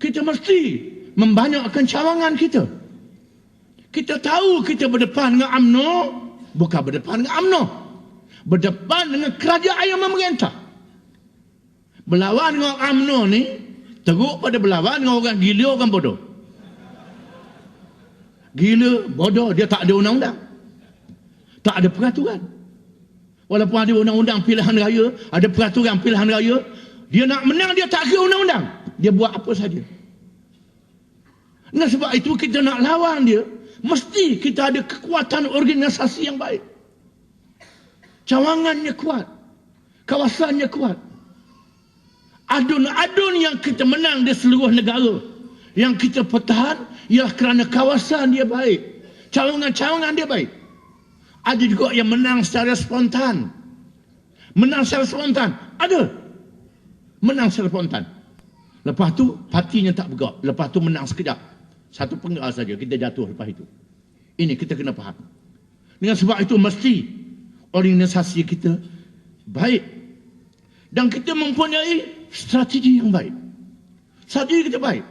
kita mesti membanyakkan cawangan kita. Kita tahu kita berdepan dengan UMNO, bukan berdepan dengan UMNO, berdepan dengan kerajaan yang memerintah. Berlawan dengan UMNO ni teruk pada berlawan dengan orang gila, orang bodoh. Gila, bodoh, dia tak ada undang-undang, tak ada peraturan. Walaupun ada undang-undang pilihan raya, ada peraturan pilihan raya, dia nak menang, dia tak kira undang-undang, dia buat apa saja. Nah, sebab itu kita nak lawan dia, mesti kita ada kekuatan organisasi yang baik. Cawangannya kuat, kawasannya kuat. Adun-adun yang kita menang di seluruh negara, yang kita pertahan, ialah kerana kawasan dia baik, cawangan-cawangan dia baik. Ada juga yang menang secara spontan. Menang secara spontan, ada. Menang secara spontan. Lepas tu partinya tak bergerak. Lepas tu menang sekejap, satu penggal saja, kita jatuh lepas itu. Ini kita kena faham. Dengan sebab itu mesti organisasi kita baik. Dan kita mempunyai strategi yang baik. Strategi kita baik.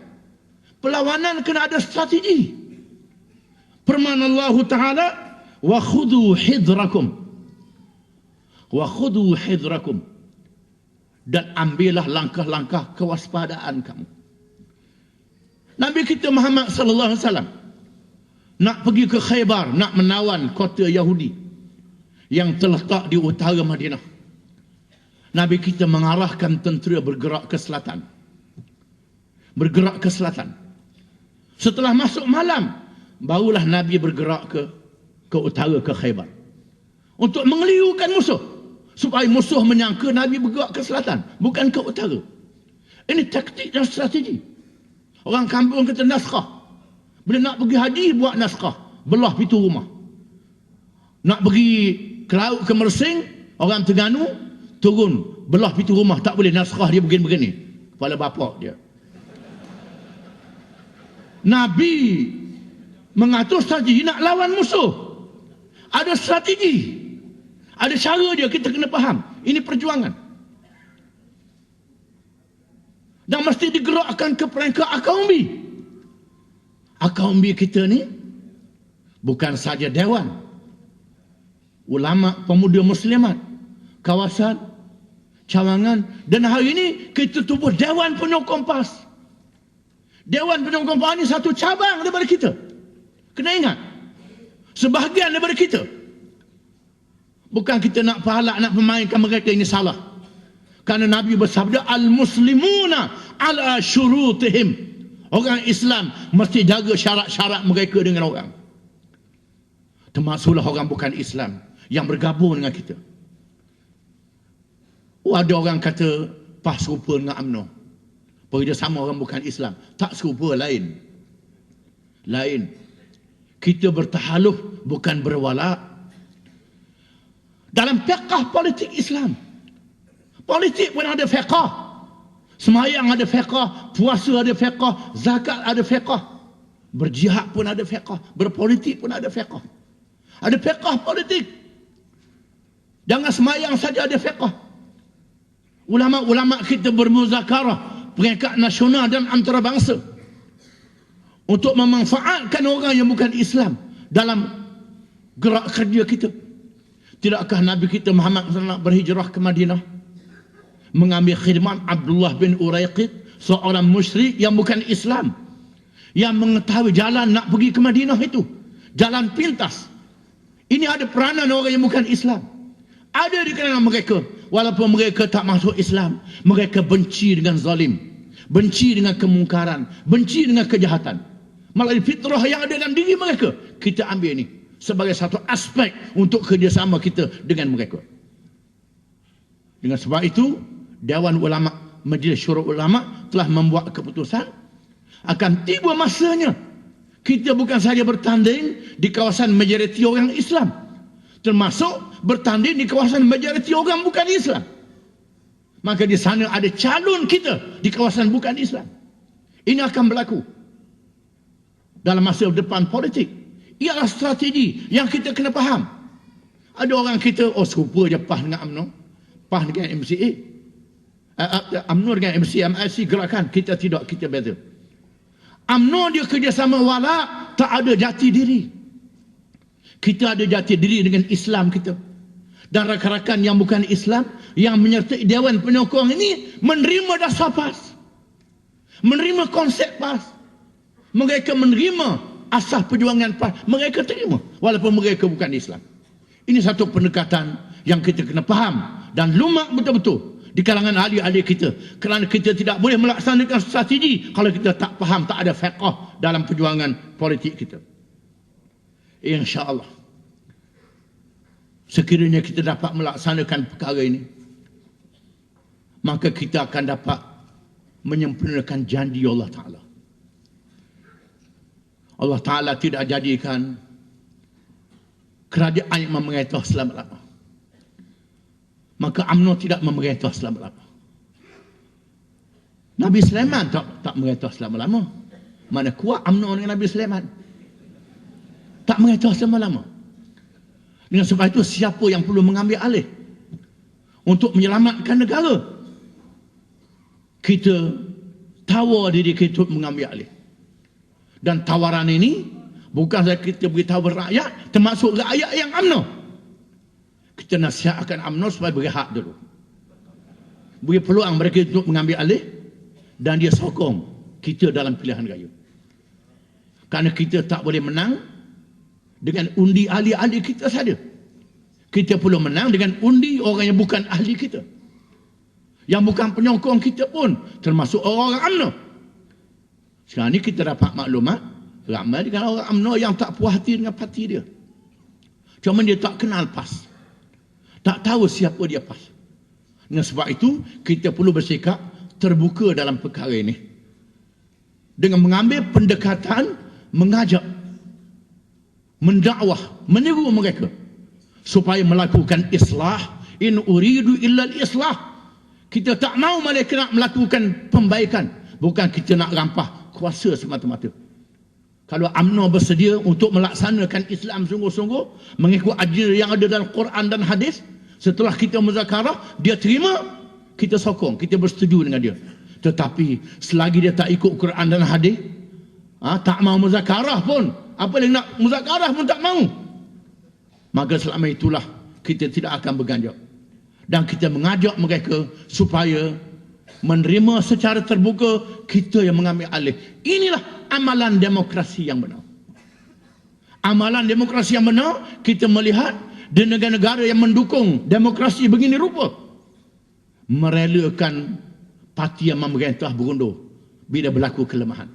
Perlawanan kena ada strategi. Firman Allah Ta'ala, wa khudu hidrakum. Wa khudu hidrakum. Dan ambillah langkah-langkah kewaspadaan kamu. Nabi kita Muhammad sallallahu alaihi wasallam nak pergi ke Khaybar, nak menawan kota Yahudi yang terletak di utara Madinah. Nabi kita mengarahkan tentera bergerak ke selatan. Bergerak ke selatan. Setelah masuk malam, barulah Nabi bergerak ke utara, ke Khaybar, untuk mengelirukan musuh, supaya musuh menyangka Nabi bergerak ke selatan, bukan ke utara. Ini taktik dan strategi. Orang kampung kata naskah. Bila nak pergi haji, buat naskah, belah pintu rumah. Nak pergi ke laut, ke Mersing, orang Terengganu turun, belah pintu rumah, tak boleh, naskah dia begini-begini. Kepala bapak dia. Nabi mengatur strategi nak lawan musuh. Ada strategi, ada cara dia, kita kena faham. Ini perjuangan. Dan mesti digerakkan ke peringkat akar umbi. Akar umbi kita ni bukan saja dewan, ulama pemuda muslimat, kawasan, cawangan, dan hari ini kita tubuh Dewan Penyokong PAS. Dewan Penyokong PAS ni satu cabang daripada kita. Kena ingat, sebahagian daripada kita. Bukan kita nak pahala, nak memainkan mereka, ini salah. Kerana Nabi bersabda, al-muslimuna ala syurutihim. Orang Islam mesti jaga syarat-syarat mereka dengan orang. Termasuklah orang bukan Islam yang bergabung dengan kita. Ada orang kata PAS serupa dengan UMNO, pergi sama orang bukan Islam. Tak serupa, lain. Lain. Kita bertahaluf, bukan berwala. Dalam fiqh politik Islam, politik pun ada fiqh. Semayang ada fiqh, puasa ada fiqh, zakat ada fiqh, berjihad pun ada fiqh, berpolitik pun ada fiqh. Ada fiqh politik. Jangan semayang saja ada fiqh. Ulama-ulama kita bermuzakarah peringkat nasional dan antarabangsa untuk memanfaatkan orang yang bukan Islam dalam gerak kerja kita. Tidakkah Nabi kita Muhammad SAW berhijrah ke Madinah, mengambil khidmat Abdullah bin Uraiqid, seorang musyrik yang bukan Islam, yang mengetahui jalan nak pergi ke Madinah itu, jalan pintas. Ini ada peranan orang yang bukan Islam. Ada di kalangan mereka, walaupun mereka tak masuk Islam, mereka benci dengan zalim, benci dengan kemungkaran, benci dengan kejahatan. Melalui fitrah yang ada dalam diri mereka, kita ambil ini sebagai satu aspek untuk kerjasama kita dengan mereka. Dengan sebab itu, Dewan Ulama, Majlis Syura Ulama telah membuat keputusan, akan tiba masanya kita bukan saja bertanding di kawasan majoriti orang Islam, termasuk bertanding di kawasan majoriti orang bukan Islam. Maka di sana ada calon kita di kawasan bukan Islam. Ini akan berlaku dalam masa depan politik. Ialah strategi yang kita kena faham. Ada orang kita, oh serupa je PAS dengan UMNO, PAS dengan MCA, UMNO dengan MCA, MIC gerakan. Kita tidak, kita beza. UMNO dia kerjasama wala, tak ada jati diri. Kita ada jati diri dengan Islam kita. Dan rakan-rakan yang bukan Islam, yang menyertai Dewan Penyokong ini, menerima dasar PAS. Menerima konsep PAS. Mereka menerima asas perjuangan PAS. Mereka terima, walaupun mereka bukan Islam. Ini satu pendekatan yang kita kena faham dan lumak betul-betul di kalangan ahli-ahli kita, kerana kita tidak boleh melaksanakan strategi kalau kita tak faham, tak ada fiqh dalam perjuangan politik kita. InsyaAllah, sekiranya kita dapat melaksanakan perkara ini, maka kita akan dapat menyempurnakan janji Allah Ta'ala. Allah Ta'ala tidak jadikan kerajaan yang memerintah selama-lama. Maka UMNO tidak memerintah selama-lama. Nabi Sulaiman tak memerintah selama-lama. Mana kuat UMNO dengan Nabi Sulaiman? Tak memerintah selama-lama. Dengan sebab itu, siapa yang perlu mengambil alih untuk menyelamatkan negara? Kita tawar diri kita untuk mengambil alih. Dan tawaran ini bukan saja kita beritahu rakyat, termasuk rakyat yang UMNO. Kita nasihatkan UMNO supaya berehat dulu. Beri peluang mereka untuk mengambil alih dan dia sokong kita dalam pilihan raya. Kerana kita tak boleh menang dengan undi ahli-ahli kita saja. Kita perlu menang dengan undi orang yang bukan ahli kita. Yang bukan penyokong kita pun, termasuk orang-orang UMNO. Sekarang ni kita dapat maklumat, ramai dengan orang UMNO yang tak puas hati dengan parti dia. Cuma dia tak kenal PAS. Tak tahu siapa dia PAS. Dengan sebab itu, kita perlu bersikap terbuka dalam perkara ini. Dengan mengambil pendekatan, mengajak, mendakwah, menyeru mereka supaya melakukan islah. In uridu illa al-islah. Kita tak mahu mereka nak melakukan pembaikan. Bukan kita nak rampah kuasa semata-mata. Kalau UMNO bersedia untuk melaksanakan Islam sungguh-sungguh, mengikut ajaran yang ada dalam Quran dan hadis, setelah kita muzakarah, dia terima, kita sokong, kita bersetuju dengan dia. Tetapi selagi dia tak ikut Quran dan hadis, tak mau muzakarah pun, apa yang nak muzakarah pun tak mau, maka selama itulah kita tidak akan berganjak. Dan kita mengajak mereka supaya menerima secara terbuka, kita yang mengambil alih. Inilah amalan demokrasi yang benar. Amalan demokrasi yang benar, kita melihat di negara-negara yang mendukung demokrasi begini rupa, merelakan parti yang memerintah berundur bila berlaku kelemahan.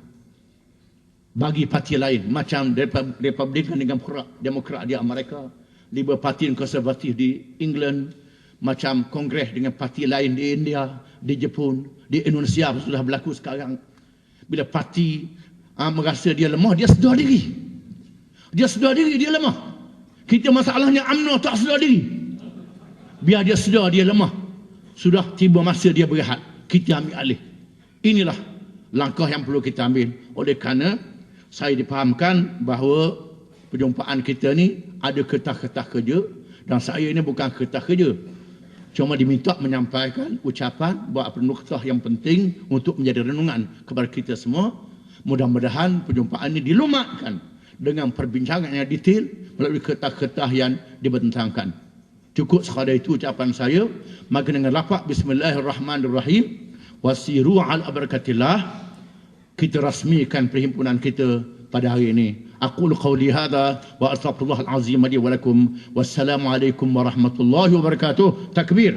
Bagi parti lain, macam Republikan dengan Demokrat di Amerika, Liberal Parti dan Konservatif di England, macam Kongres dengan parti lain di India, di Jepun, di Indonesia sudah berlaku sekarang. Bila parti merasa dia lemah, dia sedar diri. Dia sedar diri, dia lemah. Kita masalahnya UMNO tak sedar diri. Biar dia sedar dia lemah, sudah tiba masa dia berehat, kita ambil alih. Inilah langkah yang perlu kita ambil. Oleh kerana saya dipahamkan bahawa perjumpaan kita ni ada ketah-ketah kerja, dan saya ini bukan ketah kerja, cuma diminta menyampaikan ucapan beberapa nuktah yang penting untuk menjadi renungan kepada kita semua. Mudah-mudahan perjumpaan ini dilumatkan dengan perbincangan yang detail melalui ketah-ketah yang dibentangkan. Cukup sekadar itu ucapan saya. Maka dengan lafaz Bismillahirrahmanirrahim, wasiru ala barakatillah, kita rasmikan perhimpunan kita pada hari ini. Aqulu qawli hadha wa astaghfirullahal azim li wa lakum. Wassalamualaikum warahmatullahi wabarakatuh. Takbir.